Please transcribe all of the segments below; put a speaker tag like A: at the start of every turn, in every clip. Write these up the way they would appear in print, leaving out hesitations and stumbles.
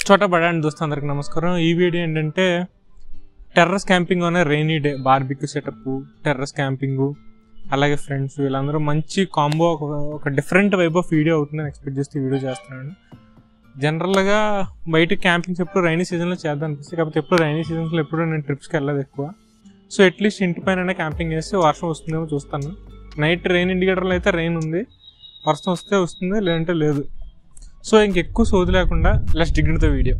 A: చోట బడాండి దోస్తు అందరికి నమస్కారం. ఈ వీడియో ఏంటంటే టెర్రస్ క్యాంపింగ్ అనే rainy day barbecue setup, terrace camping, అలాగే ఫ్రెండ్స్ వీళ్ళందరూ మంచి కాంబో ఒక డిఫరెంట్ వైబ్ ఆఫ్ వీడియో అవుతుందని ఎక్స్పెక్ట్ చేస్తే వీడియో చేస్తున్నాను. జనరల్గా బయట క్యాంపింగ్స్ ఎప్పుడు రైనీ సీజన్లో చేద్దాం అనిపిస్తుంది, కాకపోతే ఎప్పుడు రైనీ సీజన్స్లో ఎప్పుడు నేను ట్రిప్స్కి వెళ్ళదు ఎక్కువ. సో అట్లీస్ట్ ఇంటి పైన క్యాంపింగ్ చేస్తే వర్షం వస్తుందేమో చూస్తాను. నైట్ రెయిన్ ఇండికేటర్లో అయితే రెయిన్ ఉంది, వర్షం వస్తే వస్తుంది, లేదంటే లేదు. సో ఇంకెక్కువ సోది లేకుండా let's dig into the video.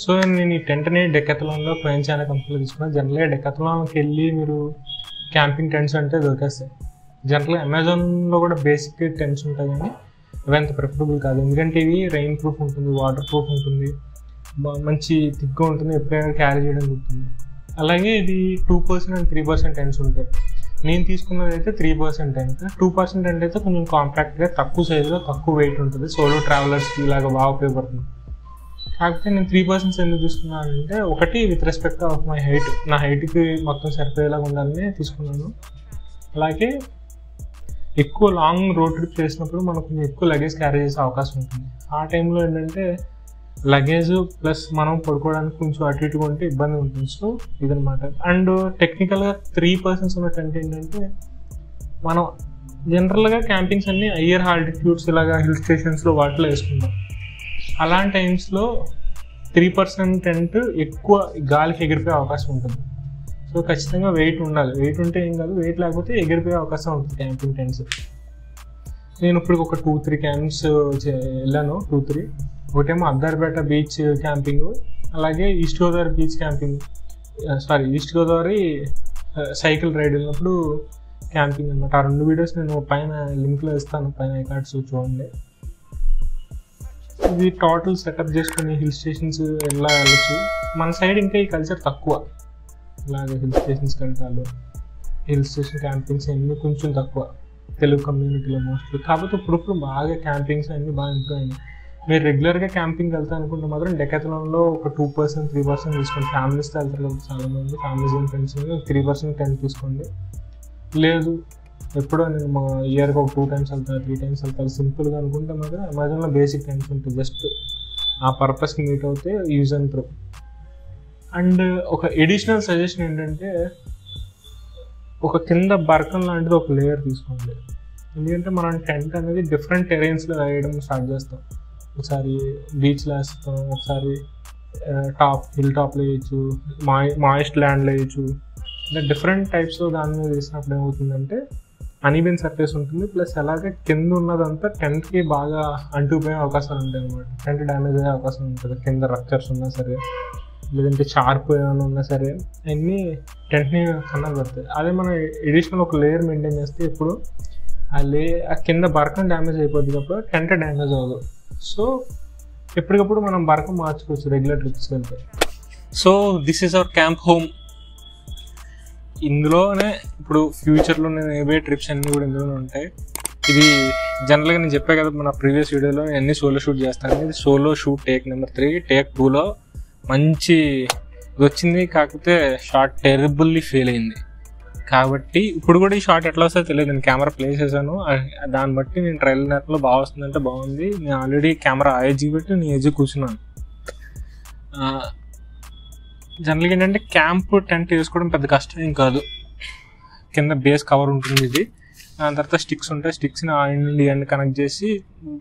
A: So నేను ఈ టెంట్ని డెకాథలాన్లో క్వెంచానా కంపెనీలో తీసుకున్నాను. జనరల్గా డెకాథలాన్కి వెళ్ళి మీరు క్యాంపింగ్ టెంట్స్ అంటే దొరికేస్తాయి. జనరల్గా అమెజాన్లో కూడా బేసిక్ టెంట్స్ ఉంటాయి, కానీ అవి అంత ప్రిఫరబుల్ కాదు. ఎందుకంటే ఇవి రెయిన్ ప్రూఫ్ ఉంటుంది, వాటర్ ప్రూఫ్ ఉంటుంది, మంచి థిక్గా ఉంటుంది, ఎప్పుడైనా క్యారీ చేయడం ఉంటుంది. అలాగే ఇది 2% and 3% టెంట్స్ ఉంటాయి. నేను తీసుకున్నది అయితే 3% టెంట్. 2% టెంట్ అయితే కొంచెం కాంపాక్ట్గా, తక్కువ సైజులో, తక్కువ వెయిట్ ఉంటుంది. సోలో ట్రావెలర్స్కి ఇలాగ బాగా ఉపయోగపడుతుంది. కాకపోతే నేను 3% ఎందుకు తీసుకున్నాను అంటే, ఒకటి with respect of my height, నా హైట్కి మొత్తం సరిపోయేలాగా ఉండాలని తీసుకున్నాను. అలాగే ఎక్కువ లాంగ్ రోడ్ ట్రిప్ చేసినప్పుడు మనకు కొంచెం ఎక్కువ లగేజ్ క్యారీ చేసే అవకాశం ఉంటుంది. ఆ టైంలో ఏంటంటే లగేజ్ ప్లస్ మనం పడుకోవడానికి కొంచెం అటు ఇటుగా ఉంటే ఇబ్బంది ఉంటుంది. సో ఇదనమాట. అండ్ టెక్నికల్గా 3% ఉన్న టెంట్ ఏంటంటే, మనం జనరల్గా క్యాంపింగ్స్ అన్నీ హయ్యర్ ఆల్టిట్యూడ్స్ ఇలాగా హిల్ స్టేషన్స్లో వాటిలో వేసుకుంటాం. అలాంటి టైమ్స్లో 3% టెంట్ ఎక్కువ గాలికి ఎగిరిపోయే అవకాశం ఉంటుంది. సో ఖచ్చితంగా వెయిట్ ఉండాలి. వెయిట్ ఉంటే ఏం కాదు, వెయిట్ లేకపోతే ఎగిరిపోయే అవకాశం ఉంటుంది క్యాంపింగ్ టెంట్స్. నేను ఇప్పుడు ఒక 2-3 క్యాంప్స్ వెళ్ళాను. 2-3. ఒకటేమో అద్దారిపేట బీచ్ క్యాంపింగ్, అలాగే east Godavari beach camping, east Godavari cycle ride వెళ్ళినప్పుడు క్యాంపింగ్ అనమాట. ఆ 2 వీడియోస్ నేను పైన లింక్లో ఇస్తాను, పైన ఐకార్డ్స్ చూడండి. ఇది టోటల్ సెటప్ చేసుకుని హిల్ స్టేషన్స్ ఎలా వెళ్ళచ్చు. మన సైడ్ ఇంకా ఈ కల్చర్ తక్కువ, ఇలాగే హిల్ స్టేషన్స్కి వెళ్తారు. హిల్ స్టేషన్ క్యాంపింగ్స్ అన్నీ కొంచెం తక్కువ తెలుగు కమ్యూనిటీలో మోస్ట్లీ. కాకపోతే ఇప్పుడు బాగా క్యాంపింగ్స్ అన్నీ బాగా ఇంప్రూవ్ అయినాయి. మీరు రెగ్యులర్గా క్యాంపింగ్ వెళ్తా అనుకుంటే మాత్రం డెకాథలాన్లో ఒక 2%, 3% తీసుకోండి. ఫ్యామిలీస్తో వెళ్తారు కదా చాలామంది, ఫ్యామిలీస్ అండ్ ఫ్రెండ్స్, 3% టెంట్ తీసుకోండి. లేదు ఎప్పుడో నేను మా ఇయర్కి ఒక 2 times వెళ్తాను, 3 times వెళ్తాను సింపుల్గా అనుకుంటే మాత్రం అమెజాన్లో బేసిక్ టెంట్స్ ఉంటుంది. జస్ట్ ఆ పర్పస్కి మీట్ అవుతే యూజ్ అండ్ త్రో. అండ్ ఒక ఎడిషనల్ సజెషన్ ఏంటంటే, ఒక కింద బర్కన్ లాంటిది ఒక లేయర్ తీసుకోండి. ఎందుకంటే మనం టెంట్ అనేది డిఫరెంట్ టెరైన్స్లో వేయడం స్టార్ట్ చేస్తాం. ఒకసారి బీచ్లో వేస్తాం, ఒకసారి హిల్ టాప్లో వేయచ్చు, మాయిస్ట్ ల్యాండ్లో వేయచ్చు. ఇలా డిఫరెంట్ టైప్స్లో దాని మీద వేసినప్పుడు ఏమవుతుందంటే అన్ఈవెన్ సర్ఫేస్ ఉంటుంది, ప్లస్ అలాగే కింద ఉన్నదంతా టెంట్కి బాగా అంటుకుపోయే అవకాశాలు ఉంటాయి అన్నమాట. టెంట్ డ్యామేజ్ అయ్యే అవకాశం ఉంటుంది. కింద రక్చర్స్ ఉన్నా సరే, లేదంటే షార్ప్ ఏమైనా ఉన్నా సరే, అన్నీ టెంట్ని కన్నా పెడతాయి. అదే మనం ఎడిషనల్ ఒక లేయర్ మెయింటైన్ చేస్తే ఇప్పుడు ఆ కింద బర్కన్ డ్యామేజ్ అయిపోద్ది కాబట్టి టెంట్ డ్యామేజ్ అవ్వదు. సో ఎప్పటికప్పుడు మనం బర్కన్ మార్చుకోవచ్చు రెగ్యులర్ ట్రిప్స్కి వెళ్తే. So this is our camp home. ఇందులోనే ఇప్పుడు ఫ్యూచర్లో నేను ఏవే ట్రిప్స్ అన్నీ కూడా ఇందులోనే ఉంటాయి. ఇది జనరల్గా నేను చెప్పా కదా మన ప్రీవియస్ వీడియోలో నేను అన్ని సోలో షూట్ చేస్తాను. ఇది solo shoot take number 3. Take 2లో మంచి ఇది వచ్చింది, కాకపోతే షార్ట్ టెరబుల్లీ ఫెయిల్ అయింది. కాబట్టి ఇప్పుడు కూడా ఈ షార్ట్ ఎట్లా వస్తుందో తెలియదు. నేను కెమెరా ప్లేస్ చేశాను, దాన్ని బట్టి నేను ట్రైల్ నెట్లో బాగా వస్తుందంటే బాగుంది. నేను ఆల్రెడీ కెమెరా ఏజ్కి పెట్టి నేను ఏజ్కి కూర్చున్నాను. జనరల్గా ఏంటంటే క్యాంప్ టెంట్ వేసుకోవడం పెద్ద కష్టం ఏం కాదు. కింద బేస్ కవర్ ఉంటుంది, ఇది దాని తర్వాత స్టిక్స్ ఉంటాయి. స్టిక్స్ని అండ్ కనెక్ట్ చేసి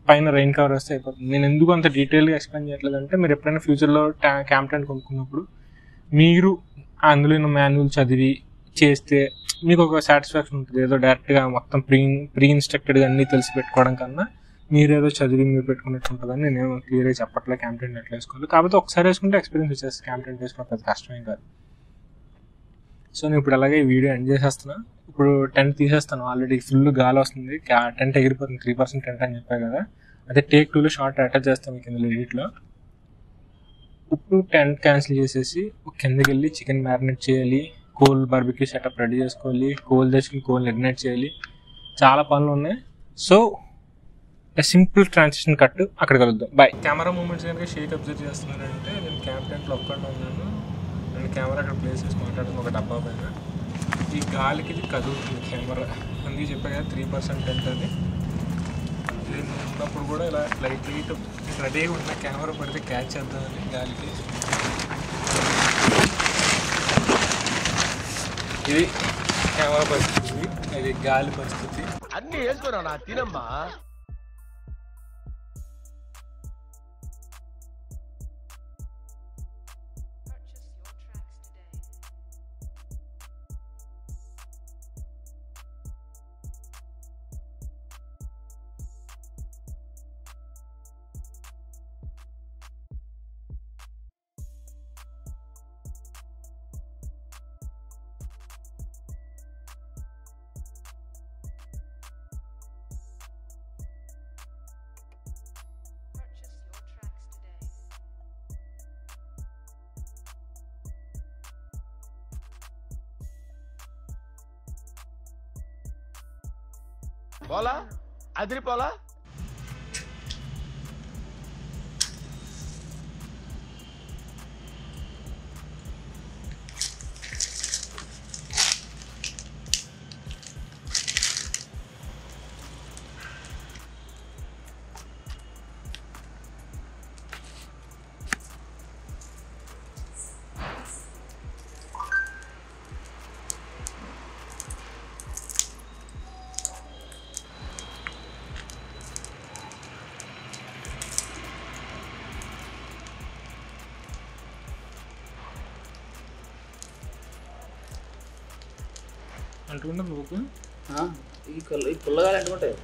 A: పైన రెయిన్ కవర్ వేస్తే అయిపోతుంది. నేను ఎందుకు అంత డీటెయిల్గా ఎక్స్ప్లెయిన్ చేయట్లేదు అంటే, మీరు ఎప్పుడైనా ఫ్యూచర్లో క్యాంప్ టెంట్ కొనుక్కున్నప్పుడు మీరు అందులో ఉన్న మాన్యువల్ చదివి చేస్తే మీకు ఒక సాటిస్ఫాక్షన్ ఉంటుంది. ఏదో డైరెక్ట్గా మొత్తం ప్రీ ఇన్స్ట్రక్టెడ్గా అన్నీ తెలిసి పెట్టుకోవడం కన్నా మీరేదో చదివి మీరు పెట్టుకున్నట్టు ఉంటుందని నేను క్లియర్గా చెప్పట్లే క్యాంప్ టెంట్ ఎట్లా వేసుకోవాలి. కాకపోతే ఒకసారి వేసుకుంటే ఎక్స్పీరియన్స్ వచ్చేస్తుంది. క్యాంప్ టెంట్ వేసుకోవడం పెద్ద కష్టమేం కాదు. సో నేను ఇప్పుడు అలాగే ఈ వీడియో ఎండ్ చేసేస్తున్నా. ఇప్పుడు టెంట్ తీసేస్తాను, ఆల్రెడీ ఫుల్ గాలి వస్తుంది, టెంట్ ఎగిరిపోతుంది. 3% టెంట్ అని చెప్పాను కదా, అదే టేక్ 2లో షార్ట్ అటాచ్ చేస్తాను మీకు ఇందులో ఎడిట్లో. ఇప్పుడు టెంట్ క్యాన్సిల్ చేసేసి కిందకి వెళ్ళి చికెన్ మ్యారినేట్ చేయాలి, కోల్ బార్బిక్యూ సెటప్ రెడీ చేసుకోవాలి, కోల్ తెచ్చుకుని కోల్ ఇగ్నైట్ చేయాలి, చాలా పనులు ఉన్నాయి. సో సింపుల్ ట్రాన్సిషన్ కట్, అక్కడ కలుద్దాం. బాయ్. కెమెరా మూమెంట్స్ కనుక షేక్ అబ్జర్వ్ చేస్తున్నారంటే నేను క్యాంప్ టెంట్లో ఒక్కడే ఉన్నాను. నేను కెమెరా అక్కడ ప్లేస్ చేసి మాట్లాడుతున్న ఒక డబ్బా పైన. ఈ గాలికి ఇది కదులుతుంది కెమెరా, అందుకే చెప్పా కదా 3% టెంట్ అని. నేను ఉన్నప్పుడు కూడా ఇలా లైట్ రెడీగా ఉన్న కెమెరా పడితే క్యాచ్ చేద్దామని గాలికి. ఇది కెమెరా పరిస్థితి, ఇది గాలి పరిస్థితి.
B: అన్ని వేసుకోరా తినమ్మా. పోలా అదిరిపోలా.
A: అంటుకుంటుంది బుక్
C: ఈ పుల్లగా అంటుకుంటాయి.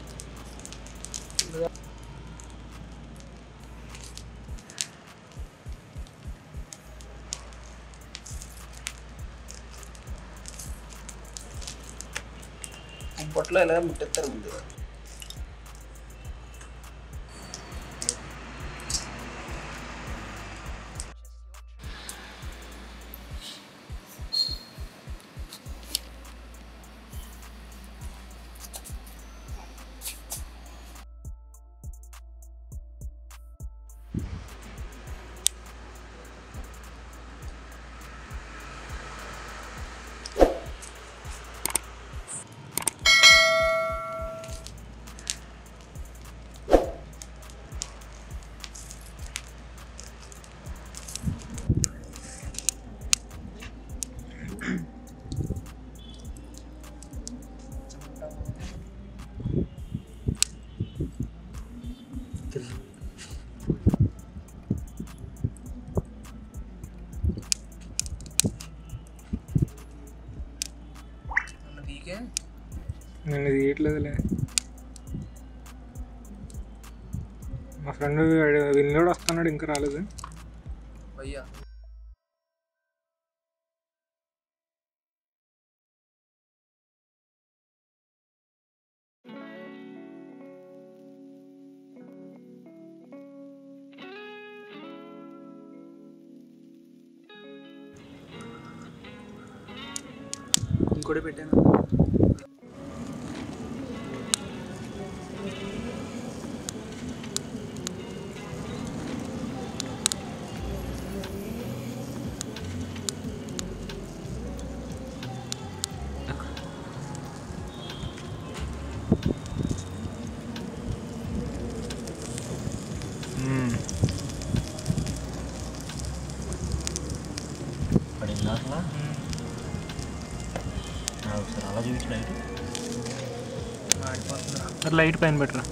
C: పొట్లో ఇలా ముట్టేస్తారు ముందు.
A: నేను తీయట్లేదులే. మా ఫ్రెండ్ విన్నోడు వస్తున్నాడు, ఇంకా రాలేదు.
C: అయ్యా ఇంకోటి పెట్టాను.
B: పడిందా అసలు? ఒకసారి అలా చూపించు లైట్.
A: అది లైట్ పైన పెట్టరా.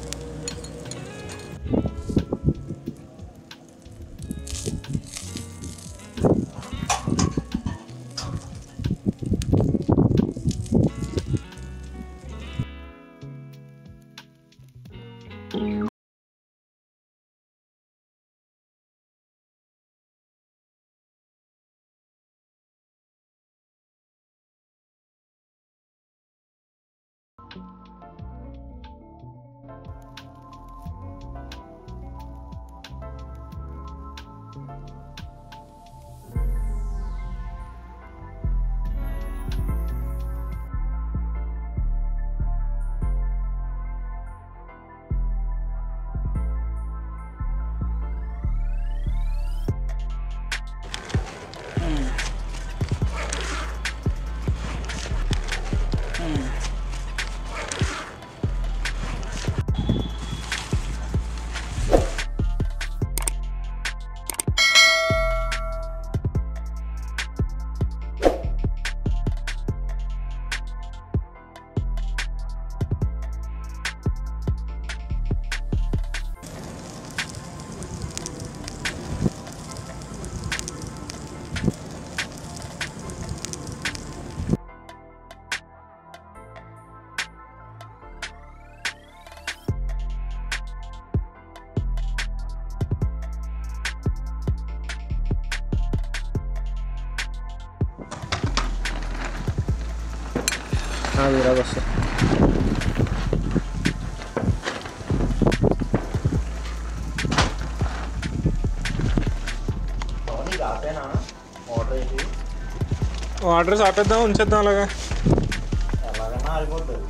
C: ఇలాగ వస్తా
A: వాటర్ ఆపేద్దాం ఉంచేద్దాం అలాగా.
B: ఎలాగన్నా ఆగిపోతుంది.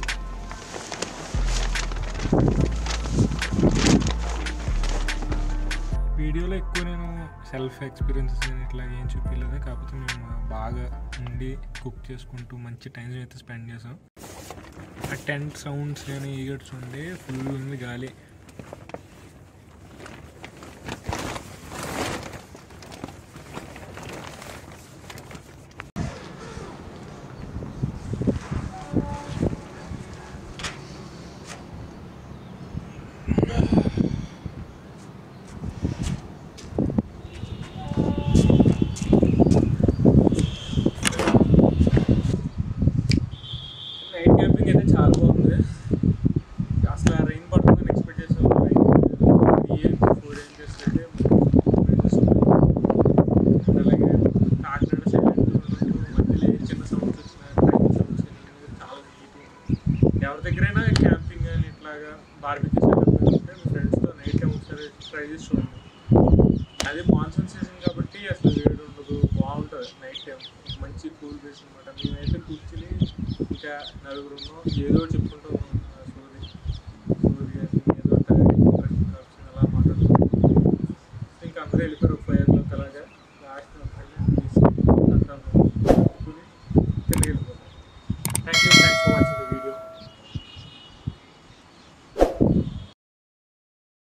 A: వీడియోలో ఎక్కువ నేను సెల్ఫ్ ఎక్స్పీరియన్సెస్ నేను ఇట్లా ఏం చూపించలేదు, కాకపోతే మేము బాగా ఉండి కుక్ చేసుకుంటూ మంచి టైం అయితే స్పెండ్ చేసాం. ఆ టెంట్ సౌండ్స్ కానీ ఈగట్స్ ఉండే ఫుల్ ఉంది గాలి. నైట్ క్యాంపింగ్ అయితే చాలా బాగుంది. అసలు రెయిన్ పడుతుందని ఎక్స్పెక్ట్ చేసాము. 3 AM to 4 AM చేస్తే అలాగే కాకినాడ సైలెంట్ మధ్యలో చిన్న సౌండ్స్ వచ్చిన ట్రైన్ సౌండ్స్ చాలా నీట్. ఎవరి దగ్గరైనా క్యాంపింగ్ కానీ ఇట్లాగా బార్బిక్యూ సెటప్ ఉంటే మీ ఫ్రెండ్స్తో నైట్ టైం ఒకసారి ట్రై చేసి చూడండి. అదే మాన్సూన్ సీజన్ కాబట్టి అసలు వేడి ఉండదు, బాగుంటుంది నైట్ టైం. మంచి కూల్ ప్లేస్ అనమాట. మేమైతే కూర్చుని ఇంకా 4 ఏదో చెప్పుకుంటూ ఉన్నాం.